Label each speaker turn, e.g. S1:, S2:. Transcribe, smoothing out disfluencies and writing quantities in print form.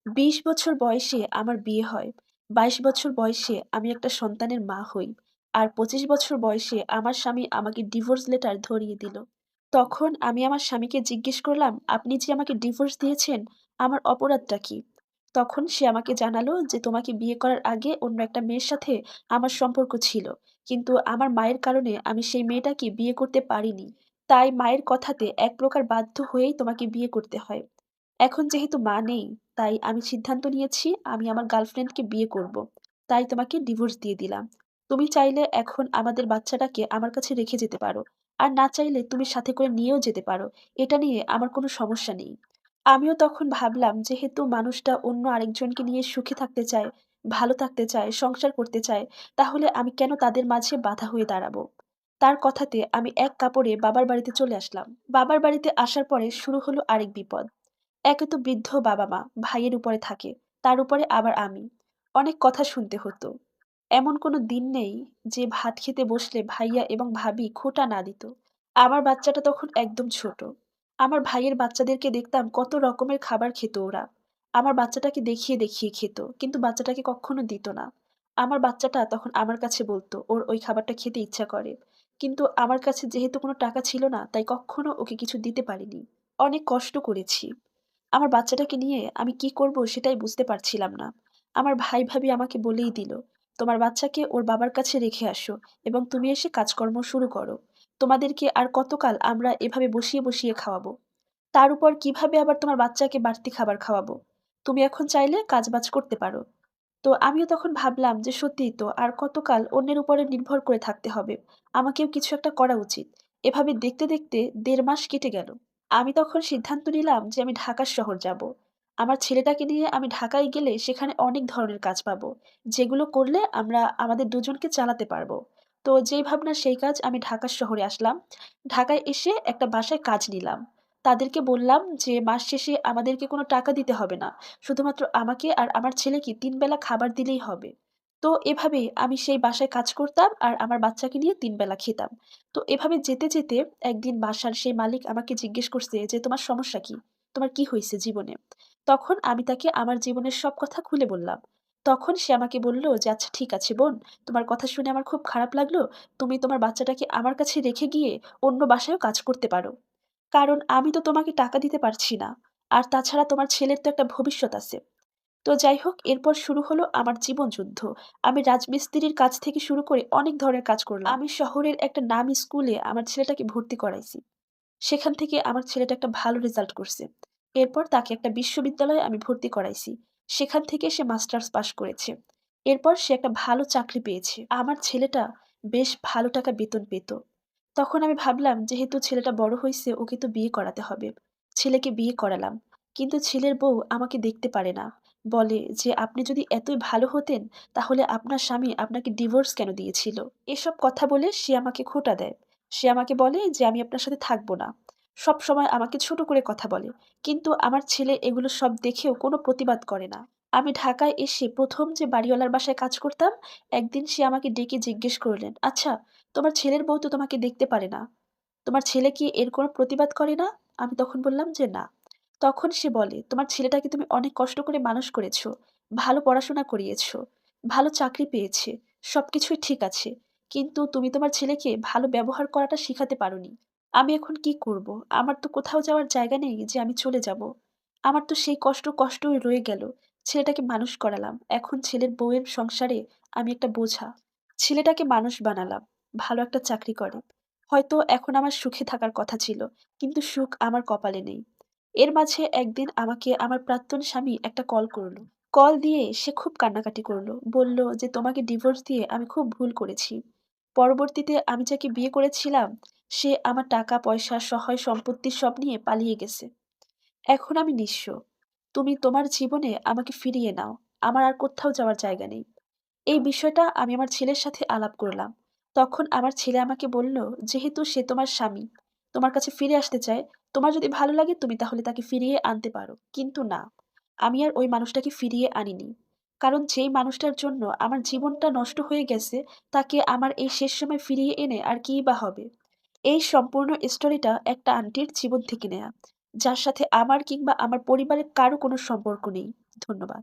S1: ২০ বছর বয়সে আমার বিয়ে হয়। ২২ বছর বয়সে আমি একটা সন্তানের মা হই। আর ২৫ বছর বয়সে আমার স্বামী আমাকে ডিভোর্স লেটার ধরিয়ে দিল। তখন আমি আমার স্বামীকে জিজ্ঞেস করলাম, "আপনি যে আমাকে ডিভোর্স দিয়েছেন, আমার অপরাধটা কি?" তখন সে আমাকে জানালো যে, "তোমাকে বিয়ে করার আগে অন্য একটা মেয়ের সাথে আমার সম্পর্ক ছিল। কিন্তু আমার মায়ের কারণে আমি সেই মেয়েটাকে বিয়ে করতে পারিনি। তাই মায়ের কথাতে এক প্রকার বাধ্য হয়েই তোমাকে বিয়ে করতে হয়। এখন যেহেতু মা নেই, তাই আমি সিদ্ধান্ত নিয়েছি আমি আমার গার্লফ্রেন্ডকে বিয়ে করব। তাই তোমাকে ডিভোর্স দিয়ে দিলাম। তুমি চাইলে এখন আমাদের বাচ্চাটাকে আমার কাছে রেখে যেতে পারো। আর না চাইলে তুমি সাথে করে নিয়েও যেতে পারো। এটা নিয়ে আমার কোনো সমস্যা নেই।" আমিও তখন ভাবলাম যেহেতু মানুষটা অন্য আরেকজনকে নিয়ে সুখে থাকতে চায়, ভালো থাকতে চায়, সংসার করতে চায়, তাহলে আমি কেন তাদের মাঝে বাধা হয়ে দাঁড়াবো? তার কথাতে আমি এক কাপড়ে বাবার বাড়িতে চলে আসলাম। বাবার বাড়িতে আসার পরে শুরু হলো আরেক বিপদ। একে তো বৃদ্ধ বাবা-মা, ভাইয়ের উপরে থাকে। তার উপরে আবার আমি। অনেক কথা শুনতে হতো। এমন কোনো দিন নেই যে ভাত খেতে বসলে ভাইয়া এবং ভাবি খোঁটা না দিত। আমার বাচ্চাটা তখন একদম ছোট। আমার ভাইয়ের বাচ্চাদেরকে দেখতাম কত রকমের খাবার খেত ওরা। আমার বাচ্চাটাকে দেখিয়ে, দেখিয়ে খেত। কিন্তু বাচ্চাটাকে কক্ষনো দিত না। আমার বাচ্চাটা তখন আমার কাছে বলত ওর ওই খাবারটা খেতে ইচ্ছা করে। কিন্তু আমার কাছে যেহেতু কোনো টাকা ছিল না, তাই কক্ষনো ওকে কিছু দিতে পারিনি। অনেক কষ্ট করেছি। আমার বাচ্চাটাকে নিয়ে আমি কি করব সেটাই বুঝতে পারছিলাম না। আমার ভাই-ভাবি আমাকে বলেই দিল, "তোমার বাচ্চাকে ওর বাবার কাছে রেখে আসো এবং তুমি এসে কাজকর্ম শুরু করো। তোমাদেরকে আর কতকাল আমরা এভাবে বসিয়ে, বসিয়ে খাওয়াবো? তার উপর কিভাবে আবার তোমার বাচ্চাকে বাড়তি খাবার খাওয়াবো? তুমি এখন চাইলে কাজবাজ করতে পারো।" তো আমিও তখন ভাবলাম যে সত্যিই তো আর কতকাল অন্যের উপরে নির্ভর করে থাকতে হবে। আমাকেও কিছু একটা করা উচিত। এভাবে দেখতে, দেখতে ১.৫ মাস কেটে গেল। আমি তখন সিদ্ধান্ত নিলাম যে আমি ঢাকা শহর যাব। আমার ছেলেটাকে নিয়ে আমি ঢাকায় গেলে সেখানে অনেক ধরনের কাজ পাবো। যেগুলো করলে আমরা আমাদের দুজনকে চালাতে পারবো। তো যেই ভাবনা সেই কাজ আমি ঢাকা শহরে আসলাম। ঢাকায় এসে একটা বাসায় কাজ নিলাম। তাদেরকে বললাম যে মাস শেষে আমাদেরকে কোনো টাকা দিতে হবে না। শুধুমাত্র আমাকে আর আমার ছেলেকে ৩ বেলা খাবার দিলেই হবে। তো এভাবেই আমি সেই বাসায় কাজ করতাম আর আমার বাচ্চাকে নিয়ে ৩ বেলা খেতাম। তো এভাবে যেতে, যেতে একদিন বাসার সেই মালিক আমাকে জিজ্ঞেস করছে যে, "তোমার সমস্যা কি? তোমার কি হইছে জীবনে?" তখন আমি তাকে আমার জীবনের সব কথা খুলে বললাম। তখন সে আমাকে বলল যে, "আচ্ছা ঠিক আছে বোন, তোমার কথা শুনে আমার খুব খারাপ লাগলো। তুমি তোমার বাচ্চাটাকে আমার কাছে রেখে গিয়ে অন্য বাসায়ও কাজ করতে পারো। কারণ আমি তো তোমাকে টাকা দিতে পারছি না। আর তাছাড়া তোমার ছেলের তো একটা ভবিষ্যৎ আছে।" তো যাই হোক এরপর শুরু হলো আমার জীবনযুদ্ধ। আমি রাজমিস্ত্রির কাজ থেকে শুরু করে অনেক ধরনের কাজ করলাম। আমি শহরের একটা নামী স্কুলে আমার ছেলেটাকে ভর্তি করাইছি। সেখান থেকে আমার ছেলেটা একটা ভালো রেজাল্ট করছে। এরপর তাকে একটা বিশ্ববিদ্যালয়ে আমি ভর্তি করাইছি। সেখান থেকে সে মাস্টার্স পাশ করেছে। এরপর সে একটা ভালো চাকরি পেয়েছে। আমার ছেলেটা বেশ ভালো টাকা বেতন পেত। তখন আমি ভাবলাম যেহেতু ছেলেটা বড় হইছে ওকে তো বিয়ে করাতে হবে। ছেলেকে বিয়ে করালাম। কিন্তু ছেলের বউ আমাকে দেখতে পারে না। বলে যে, "আপনি যদি এতই ভালো হতেন তাহলে আপনার স্বামী আপনাকে ডিভোর্স কেন দিয়েছিল?" এসব কথা বলে সে আমাকে খোঁটা দেয়। সে আমাকে বলে যে, "আমি আপনার সাথে থাকবো না।" সবসময় আমাকে ছোট করে কথা বলে। কিন্তু আমার ছেলে এগুলো সব দেখেও কোনো প্রতিবাদ করে না। আমি ঢাকায় এসে ১ম যে বাড়িওয়ালার বাসায় কাজ করতাম, একদিন সে আমাকে ডেকে জিজ্ঞেস করলেন, "আচ্ছা, তোমার ছেলের বউ তো তোমাকে দেখতে পারে না। তোমার ছেলে কি এর কোনো প্রতিবাদ করে না?" আমি তখন বললাম যে, "না।" তখন সে বলে, "তোমার ছেলেটাকে তুমি অনেক কষ্ট করে মানুষ করেছো, ভালো পড়াশোনা করিয়েছো, ভালো চাকরি পেয়েছে, সবকিছুই ঠিক আছে। কিন্তু তুমি তোমার ছেলেকে ভালো ব্যবহার করাটা শিখাতে পারোনি। আমি এখন কি করব? আমার তো কোথাও যাওয়ার জায়গা নেই যে আমি চলে যাব। আমার তো সেই কষ্টই রয়ে গেল। ছেলেটাকে মানুষ করালাম। এখন ছেলের বউয়ের সংসারে আমি একটা বোঝা। ছেলেটাকে মানুষ বানালাম। ভালো একটা চাকরি করে। হয়তো এখন আমার সুখে থাকার কথা ছিল। কিন্তু সুখ আমার কপালে নেই।" এর মাঝে একদিন আমাকে আমার প্রাক্তন স্বামী একটা কল করল। কল দিয়ে সে খুব কান্নাকাটি করল। বলল যে, "তোমাকে ডিভোর্স দিয়ে আমি খুব ভুল করেছি। পরবর্তীতে আমি যাকে বিয়ে করেছিলাম, সে আমার টাকা-পয়সা, সহায়-সম্পত্তি সব নিয়ে পালিয়ে গেছে। এখন আমি নিঃস্ব। তুমি তোমার জীবনে আমাকে ফিরিয়ে নাও। আমার আর কোত্থাও যাওয়ার জায়গা নেই।" এই বিষয়টা আমি আমার ছেলের সাথে আলাপ করলাম। তখন আমার ছেলে আমাকে বলল, "যেহেতু সে তোমার স্বামী, তোমার কাছে ফিরে আসতে চায়, তোমার যদি ভালো লাগে তুমি তাহলে তাকে ফিরিয়ে আনতে পারো। কিন্তু না, আমি আর ওই মানুষটাকে ফিরিয়ে আনিনি। কারণ যেই মানুষটার জন্য আমার জীবনটা নষ্ট হয়ে গেছে, তাকে আমার এই শেষ সময় ফিরিয়ে এনে আর কিই বা হবে?" এই সম্পূর্ণ স্টোরিটা একটা আন্টির জীবন থেকে নেয়া। যার সাথে আমার কিংবা আমার পরিবারের কারো কোনো সম্পর্ক নেই। ধন্যবাদ।